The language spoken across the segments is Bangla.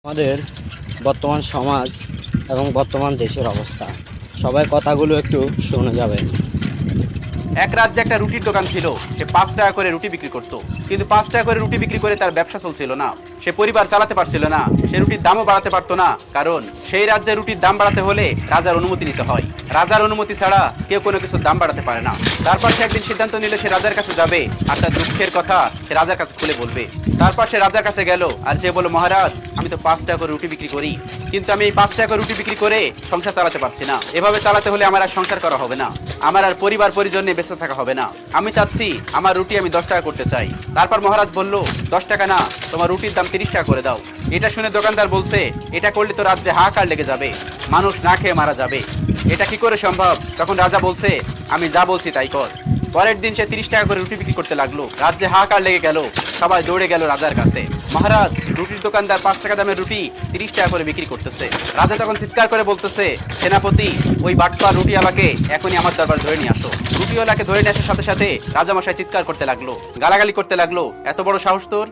আমাদের বর্তমান সমাজ এবং বর্তমান দেশের অবস্থা সবাই কথাগুলো একটু শুনে যাবেন। এক রাজ্যে একটা রুটির দোকান ছিল। সে 5 টাকা করে রুটি বিক্রি করত, কিন্তু 5 টাকা করে রুটি বিক্রি করে তার ব্যবসা চলছিল না। সে পরিবার চালাতে পারছিল না। সে রুটির দামও বাড়াতে পারতো না, কারণ সেই রাজ্যে রুটির দাম বাড়াতে হলে রাজার অনুমতি নিতে হয়। রাজার অনুমতি ছাড়া কেউ কোনো কিছুর দাম বাড়াতে পারে না। তারপর সে একদিন সিদ্ধান্ত নিল সে রাজার কাছে যাবে আর তার দুঃখের কথা সে রাজার কাছে খুলে বলবে। তারপর সে রাজার কাছে গেল আর যে বলল, মহারাজ, আমি তো 5 টাকা করে রুটি বিক্রি করি, কিন্তু আমি এই 5 টাকা করে রুটি বিক্রি করে সংসার চালাতে পারছি না। এভাবে চালাতে হলে আমার আর সংসার করা হবে না, আমার আর পরিবার পরিজন নিয়ে বেঁচে থাকা হবে না। আমি চাচ্ছি আমার রুটি আমি 10 টাকা করতে চাই। তারপর মহারাজ বলল, 10 টাকা না, তোমার রুটির দাম 30 টাকা করে দাও। এটা শুনে দোকানদার বলছে, এটা করলে তো রাজ্যে হাহাকার লেগে যাবে, মানুষ না খেয়ে মারা যাবে, এটা কি করে সম্ভব? তখন রাজা বলছে, আমি যা বলছি তাই কর। পরের দিন সে 30 টাকা করে রুটি বিক্রি করতে লাগলো। রাজ্যে হাহাকার লেগে গেল, সবাই দৌড়ে গেল রাজার কাছে। মহারাজ, রুটির দোকানদার 5 টাকা দামের রুটি 30 টাকা করে বিক্রি করতেছে। রাজা তখন চিৎকার করে বলতেছে, সেনাপতি, ওই বাটপার রুটিওয়ালাকে এখনই আমার দরবার ধরে নিয়ে আসো। রুটিওয়ালাকে ধরে নিয়ে আসার সাথে সাথে রাজামশাই চিৎকার করতে লাগলো, গালাগালি করতে লাগলো, এত বড় সাহস তোর!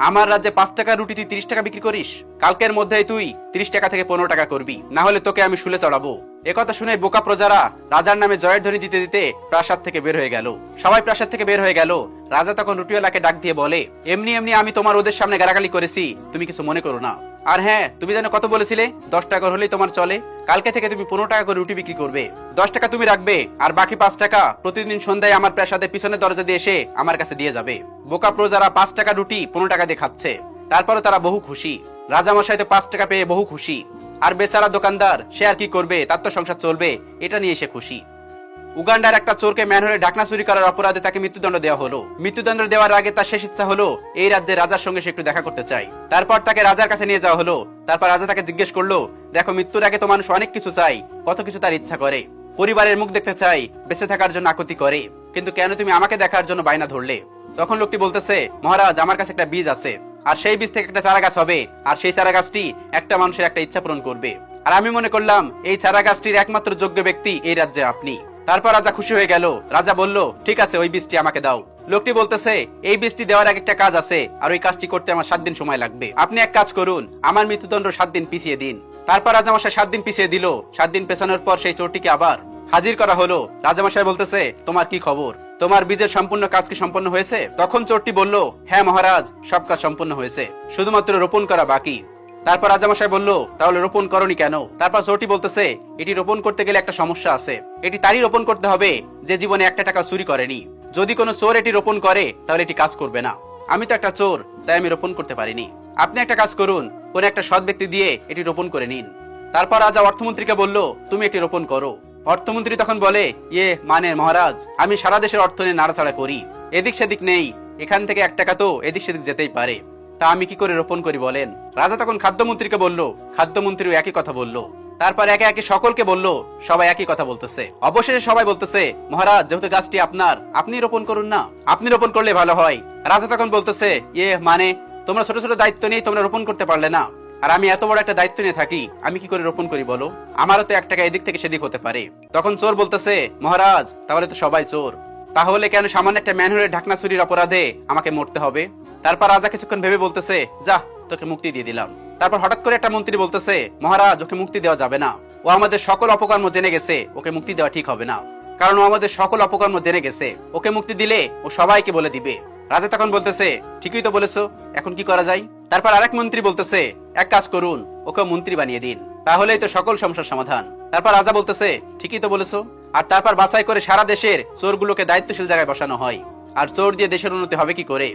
আমার রাজ্যে 5 টাকার রুটি তুই 30 টাকা বিক্রি করিস? কালকের মধ্যেই তুই 30 টাকা থেকে 15 টাকা করবি, না হলে তোকে আমি শুলে চড়াবো। একথা শুনে বোকা প্রজারা রাজার নামে জয়ের ধ্বনি দিতে দিতে প্রাসাদ থেকে বের হয়ে গেল। সবাই প্রাসাদ থেকে বের হয়ে গেল। রাজা তখন রুটিওয়ালাকে ডাক দিয়ে বলে, এমনি এমনি আমি তোমার ওদের সামনে গালাগালি করেছি, তুমি কিছু মনে করো না। আর হ্যাঁ, তুমি যেন কত বলেছিলে, 10 টাকা হলেই তোমার চলে। কালকে থেকে তুমি 15 টাকা করে রুটি বিক্রি করবে। 10 টাকা তুমি রাখবে, আর বাকি 5 টাকা প্রতিদিন সন্ধ্যায় আমার প্রাসাদের পিছনের দরজা দিয়ে এসে আমার কাছে দিয়ে যাবে। বোকা প্রজারা 5 টাকা রুটি 15 টাকা দিয়ে খাচ্ছে, তারপরে তারা বহু খুশি। রাজামশাই তো 5 টাকা পেয়ে বহু খুশি, আর বেচারা দোকানদার সে আর কি করবে, তার তো সংসার চলবে, এটা নিয়ে সে খুশি। উগান্ডার একটা চোরকে ম্যানহোলে ঢাকনা চুরি করার অপরাধে তাকে মৃত্যুদণ্ড দেওয়া হলো। মৃত্যুদণ্ড দেওয়ার আগে তার শেষ ইচ্ছা হলো এই রাজ্যের রাজার সঙ্গে সে একটু দেখা করতে চাই। তারপর তাকে রাজার কাছে নিয়ে যাওয়া হলো। তারপর রাজা তাকে জিজ্ঞেস করলো, দেখো, মৃত্যুর আগে তো মানুষ অনেক কিছু চাই, কত কিছু তার ইচ্ছা করে, পরিবারের মুখ দেখতে চাই, বেঁচে থাকার জন্য আকুতি করে, কিন্তু কেন তুমি আমাকে দেখার জন্য বায়না ধরলে? তখন লোকটি বলতেছে, মহারাজ, আমার কাছে একটা বীজ আছে, আর সেই বীজ থেকে একটা চারা গাছ হবে, আর সেই চারা গাছটি একটা মানুষের একটা ইচ্ছা পূরণ করবে। আর আমি মনে করলাম এই চারা গাছটির একমাত্র যোগ্য ব্যক্তি এই রাজ্যে আপনি। তারপর রাজা খুশি হয়ে গেল। রাজা বলল, ঠিক আছে, ওই বীজটি আমাকে দাও। লোকটি বলতেছে, এই বীজটি দেওয়ার আগে একটা কাজ আছে, আর ওই কাজটি করতে আমার 7 দিন সময় লাগবে। আপনি এক কাজ করুন, আমার মৃত্যুদণ্ড 7 দিন পিছিয়ে দিন। তারপর রাজামশাই 7 দিন পিছিয়ে দিল। 7 দিন পেছানোর পর সেই চোরটিকে আবার হাজির করা হলো। রাজামশাই বলতেছে, তোমার কি খবর? তোমার বীজের সম্পূর্ণ কাজ কি সম্পন্ন হয়েছে? তখন চোরটি বলল, হ্যাঁ মহারাজ, সব কাজ সম্পন্ন হয়েছে, শুধুমাত্র রোপণ করা বাকি। তারপর রাজামশাই বলল, তাহলে রোপণ করনি কেন? তারপর চোরটি বলতেছে, এটি রোপণ করতে গেলে একটা সমস্যা আছে, এটি তারই রোপণ করতে হবে যে জীবনে একটা টাকা চুরি করেনি। যদি কোনো চোর এটি রোপণ করে তাহলে এটি কাজ করবে না। আমি তো একটা চোর, তাই আমি রোপণ করতে পারিনি। আপনি একটা কাজ করুন, কোন একটা সৎ ব্যক্তি দিয়ে এটি রোপণ করে নিন। তারপর রাজা অর্থমন্ত্রীকে বলল, তুমি এটি রোপণ করো। অর্থমন্ত্রী তখন বলে, মানে মহারাজ, আমি সারা দেশের অর্থ নিয়ে নাড়াচাড়া করি, এদিক সেদিক নেই, এখান থেকে 1 টাকা তো এদিক সেদিক যেতেই পারে, তা আমি কি করে রোপণ করি বলেন? রাজা তখন খাদ্যমন্ত্রীকে বলল, খাদ্যমন্ত্রীও একই কথা বলল। তারপর একে একে সকলকে বলল, সবাই একই কথা বলতেছে। অবশেষে সবাই বলতেছে, মহারাজ, যেহেতু গাছটি আপনার, আপনি রোপণ করুন না, আপনি রোপণ করলে ভালো হয়। রাজা তখন বলতেছে, মানে তোমরা ছোট ছোট দায়িত্ব নিয়ে তোমরা রোপণ করতে পারলে না, আর আমি এত বড় একটা দায়িত্ব নিয়ে থাকি, আমি কি করে রোপণ করি বলো? আমারও তো 1 টাকা এদিক থেকে সেদিক হতে পারে। তখন চোর বলতেছে, মহারাজ, তাহলে তো সবাই চোর, তাহলে কেন সামান্য একটা ম্যানহোলের ঢাকনা চুরির অপরাধে আমাকে মরতে হবে? তারপর রাজা কিছুক্ষণ ভেবে বলতেছে, যা, তোকে মুক্তি দিয়ে দিলাম। তারপর হঠাৎ করে একটা মন্ত্রী বলতেছে, মহারাজ, ওকে মুক্তি দেওয়া যাবে না, ও আমাদের সকল অপকর্ম জেনে গেছে, ওকে মুক্তি দেওয়া ঠিক হবে না, কারণ ও আমাদের সকল অপকর্ম জেনে গেছে, ওকে মুক্তি দিলে ও সবাইকে বলে দিবে। রাজা তখন বলতেছে, ঠিকই তো বলেছো, এখন কি করা যায়? তারপর আরেক মন্ত্রী বলতেছে, এক কাজ করুন, ওকে মন্ত্রী বানিয়ে দিন, তাহলেই তো সকল সমস্যার সমাধান। তারপর রাজা বলতেছে, ঠিকই তো বলেছো। আর তারপর বাছাই করে সারা দেশের চোরগুলোকে দায়িত্বশীল জায়গায় বসানো হয়। আর চোর দিয়ে দেশের উন্নতি হবে কি করে?